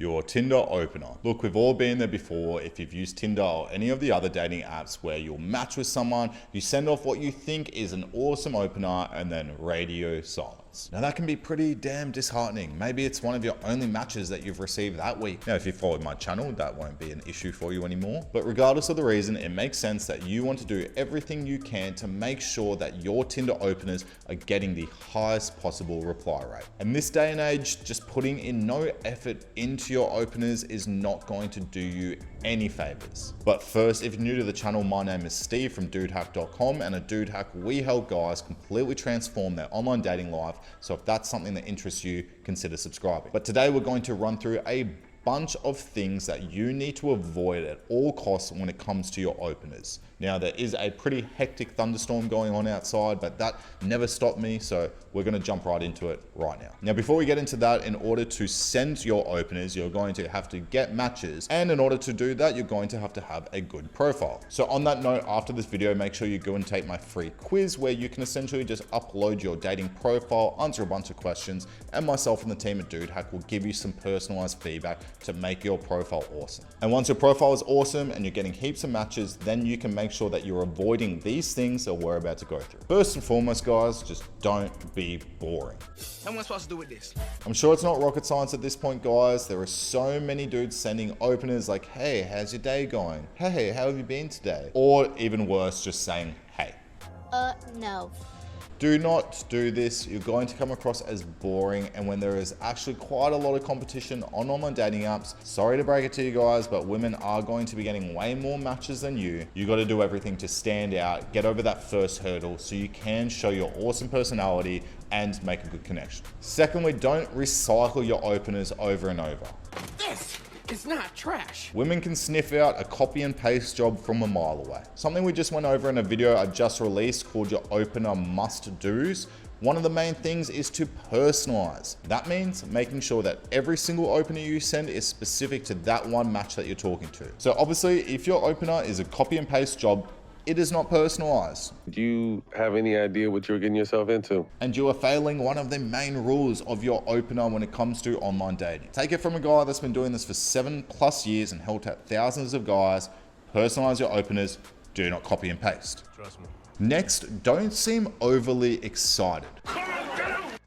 your Tinder opener. Look, we've all been there before. If you've used Tinder or any of the other dating apps where you'll match with someone, you send off what you think is an awesome opener and then radio silence. Now that can be pretty damn disheartening. Maybe it's one of your only matches that you've received that week. Now, if you followed my channel, that won't be an issue for you anymore. But regardless of the reason, it makes sense that you want to do everything you can to make sure that your Tinder openers are getting the highest possible reply rate. And this day and age, just putting in no effort into your openers is not going to do you any favors. But first, if you're new to the channel, my name is Steve from dudehack.com, and at Dude Hack, we help guys completely transform their online dating life. So if that's something that interests you, consider subscribing. But today we're going to run through a bunch of things that you need to avoid at all costs when it comes to your openers. Now, there is a pretty hectic thunderstorm going on outside, but that never stopped me, so we're gonna jump right into it right now. Now, before we get into that, in order to send your openers, you're going to have to get matches, and in order to do that, you're going to have a good profile. So on that note, after this video, make sure you go and take my free quiz where you can essentially just upload your dating profile, answer a bunch of questions, and myself and the team at Dude Hack will give you some personalized feedback to make your profile awesome. And once your profile is awesome and you're getting heaps of matches, then you can make sure that you're avoiding these things that we're about to go through. First and foremost, guys, just don't be boring. What am I supposed to do with this? I'm sure it's not rocket science at this point, guys. There are so many dudes sending openers like, hey, how's your day going? Hey, how have you been today? Or even worse, just saying, hey. No. Do not do this. You're going to come across as boring, and when there is actually quite a lot of competition on online dating apps, sorry to break it to you guys, but women are going to be getting way more matches than you. You got to do everything to stand out, get over that first hurdle so you can show your awesome personality and make a good connection. Secondly, don't recycle your openers over and over. This is not trash. Women can sniff out a copy and paste job from a mile away. Something we just went over in a video I just released called your opener must-dos. One of the main things is to personalize. That means making sure that every single opener you send is specific to that one match that you're talking to. So obviously, if your opener is a copy and paste job, it is not personalized. Do you have any idea what you're getting yourself into? And you are failing one of the main rules of your opener when it comes to online dating. Take it from a guy that's been doing this for 7+ years and helped out thousands of guys. Personalize your openers, do not copy and paste. Trust me. Next, don't seem overly excited.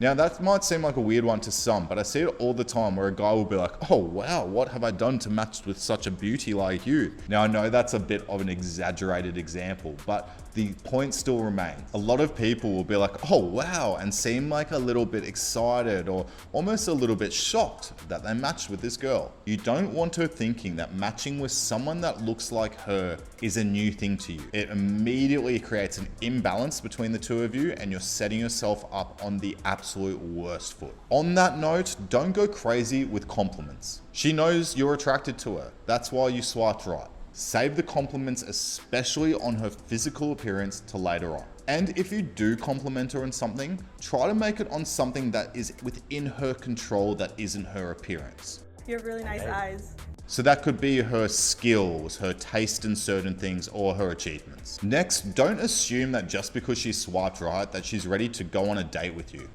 Now that might seem like a weird one to some, but I see it all the time where a guy will be like, oh wow, what have I done to match with such a beauty like you? Now I know that's a bit of an exaggerated example, but the point still remains. A lot of people will be like, oh wow, and seem like a little bit excited or almost a little bit shocked that they matched with this girl. You don't want her thinking that matching with someone that looks like her is a new thing to you. It immediately creates an imbalance between the two of you, and you're setting yourself up on the absolute worst foot. On that note, don't go crazy with compliments. She knows you're attracted to her. That's why you swiped right. Save the compliments, especially on her physical appearance, to later on. And if you do compliment her on something, try to make it on something that is within her control that isn't her appearance. You have really nice eyes. So that could be her skills, her taste in certain things, or her achievements. Next, don't assume that just because she swiped right that she's ready to go on a date with you.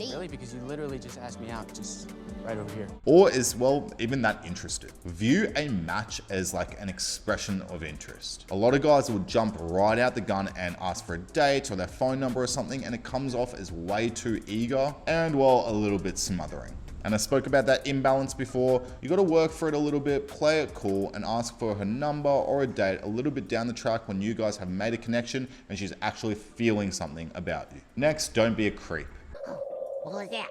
Really? Because you literally just asked me out, just right over here. Or is, well, even that interested. View a match as like an expression of interest. A lot of guys will jump right out the gun and ask for a date or their phone number or something, and it comes off as way too eager and, well, a little bit smothering. And I spoke about that imbalance before. You got to work for it a little bit, play it cool, and ask for her number or a date a little bit down the track when you guys have made a connection and she's actually feeling something about you. Next, don't be a creep. What was that?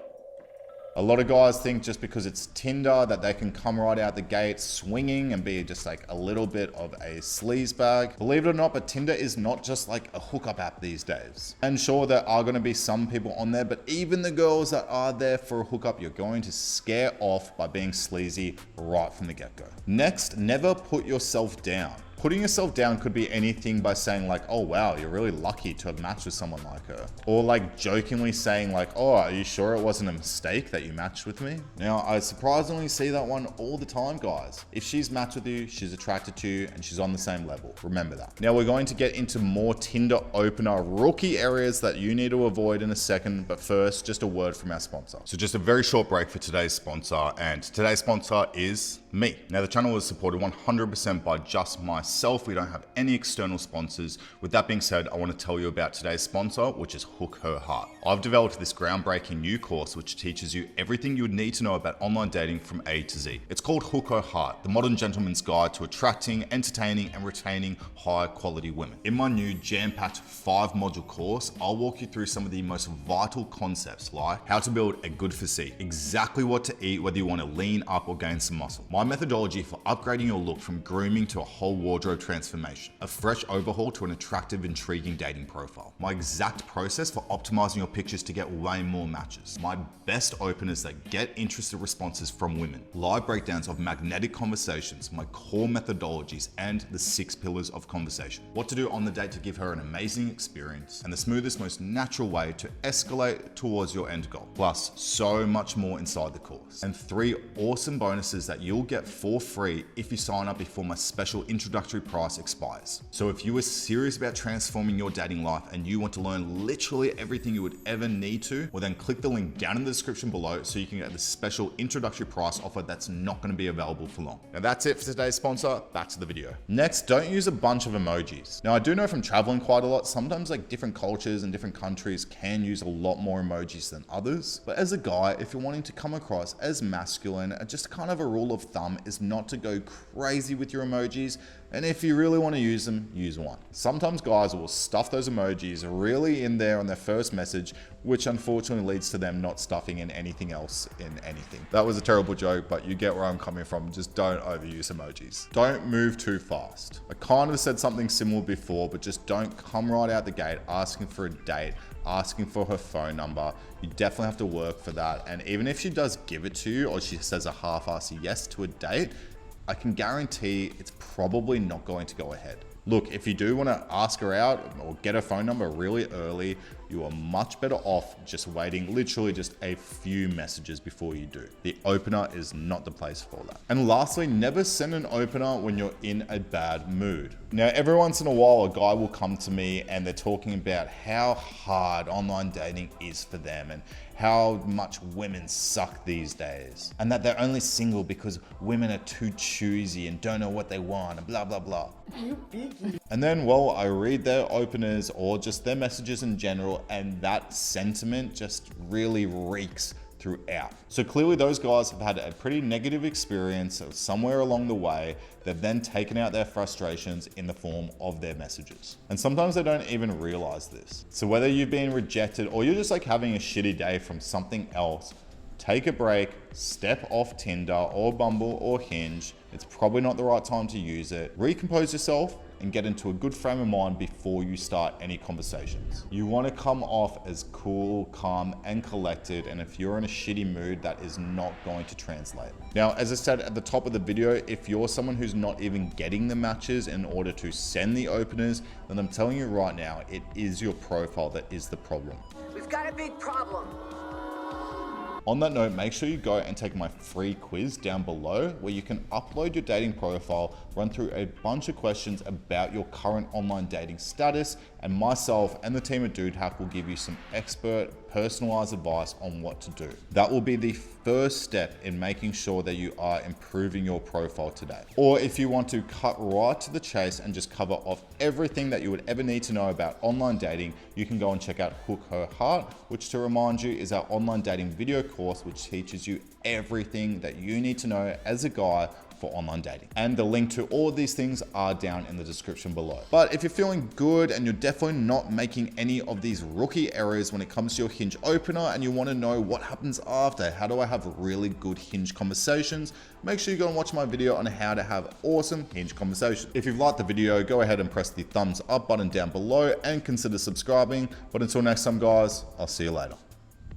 A lot of guys think just because it's Tinder that they can come right out the gate swinging and be just like a little bit of a sleazebag. Believe it or not, but Tinder is not just like a hookup app these days. And sure, there are going to be some people on there, but even the girls that are there for a hookup, you're going to scare off by being sleazy right from the get-go. Next, never put yourself down. Putting yourself down could be anything by saying like, oh wow, you're really lucky to have matched with someone like her. Or like jokingly saying like, oh, are you sure it wasn't a mistake that you matched with me? Now, I surprisingly see that one all the time, guys. If she's matched with you, she's attracted to you, and she's on the same level. Remember that. Now we're going to get into more Tinder Opener rookie areas that you need to avoid in a second, but first, just a word from our sponsor. So just a very short break for today's sponsor, and today's sponsor is me. Now the channel is supported 100% by just myself. We don't have any external sponsors. With that being said, I want to tell you about today's sponsor, which is Hook Her Heart. I've developed this groundbreaking new course which teaches you everything you would need to know about online dating from A to Z. It's called Hook Her Heart, the modern gentleman's guide to attracting, entertaining, and retaining high quality women. In my new jam-packed 5-module course, I'll walk you through some of the most vital concepts like how to build a good physique, exactly what to eat, whether you want to lean up or gain some muscle, my methodology for upgrading your look from grooming to a whole wardrobe transformation, a fresh overhaul to an attractive, intriguing dating profile, my exact process for optimizing your pictures to get way more matches, my best openers that get interested responses from women, live breakdowns of magnetic conversations, my core methodologies, and the 6 pillars of conversation, what to do on the date to give her an amazing experience, and the smoothest, most natural way to escalate towards your end goal, plus so much more inside the course, and 3 awesome bonuses that you'll get for free if you sign up before my special introductory price expires. So if you are serious about transforming your dating life and you want to learn literally everything you would ever need to, well then click the link down in the description below so you can get the special introductory price offer that's not going to be available for long. Now that's it for today's sponsor. Back to the video. Next, don't use a bunch of emojis. Now I do know from traveling quite a lot, sometimes like different cultures and different countries can use a lot more emojis than others. But as a guy, if you're wanting to come across as masculine, just kind of a rule of thumb is not to go crazy with your emojis. And if you really want to use them, use one. Sometimes guys will stuff those emojis really in there on their first message, which unfortunately leads to them not stuffing in anything else in anything. That was a terrible joke, but you get where I'm coming from. Just don't overuse emojis. Don't move too fast. I kind of said something similar before, but just don't come right out the gate asking for a date, asking for her phone number. You definitely have to work for that. And even if she does give it to you or she says a half-assed yes to a date, I can guarantee it's probably not going to go ahead. Look, if you do want to ask her out or get her phone number really early, you are much better off just waiting literally just a few messages before you do. The opener is not the place for that. And lastly, never send an opener when you're in a bad mood. Now, every once in a while, a guy will come to me and they're talking about how hard online dating is for them and how much women suck these days. And that they're only single because women are too choosy and don't know what they want and blah, blah, blah. And then, well, I read their openers or just their messages in general, and that sentiment just really reeks throughout. So clearly those guys have had a pretty negative experience somewhere along the way. They've then taken out their frustrations in the form of their messages. And sometimes they don't even realize this. So whether you've been rejected or you're just like having a shitty day from something else, take a break, step off Tinder or Bumble or Hinge. It's probably not the right time to use it. Recompose yourself and get into a good frame of mind before you start any conversations. You want to come off as cool, calm, and collected, and if you're in a shitty mood, that is not going to translate. Now, as I said at the top of the video, if you're someone who's not even getting the matches in order to send the openers, then I'm telling you right now, it is your profile that is the problem. We've got a big problem. On that note, make sure you go and take my free quiz down below where you can upload your dating profile, run through a bunch of questions about your current online dating status, and myself and the team at Dude Hack will give you some expert, personalized advice on what to do. That will be the first step in making sure that you are improving your profile today. Or if you want to cut right to the chase and just cover off everything that you would ever need to know about online dating, you can go and check out Hook Her Heart, which, to remind you, is our online dating video course which teaches you everything that you need to know as a guy for online dating. And the link to all of these things are down in the description below. But if you're feeling good and you're definitely not making any of these rookie errors when it comes to your Hinge opener and you want to know what happens after, how do I have really good Hinge conversations, make sure you go and watch my video on how to have awesome Hinge conversations. If you've liked the video, go ahead and press the thumbs up button down below and consider subscribing. But until next time, guys, I'll see you later.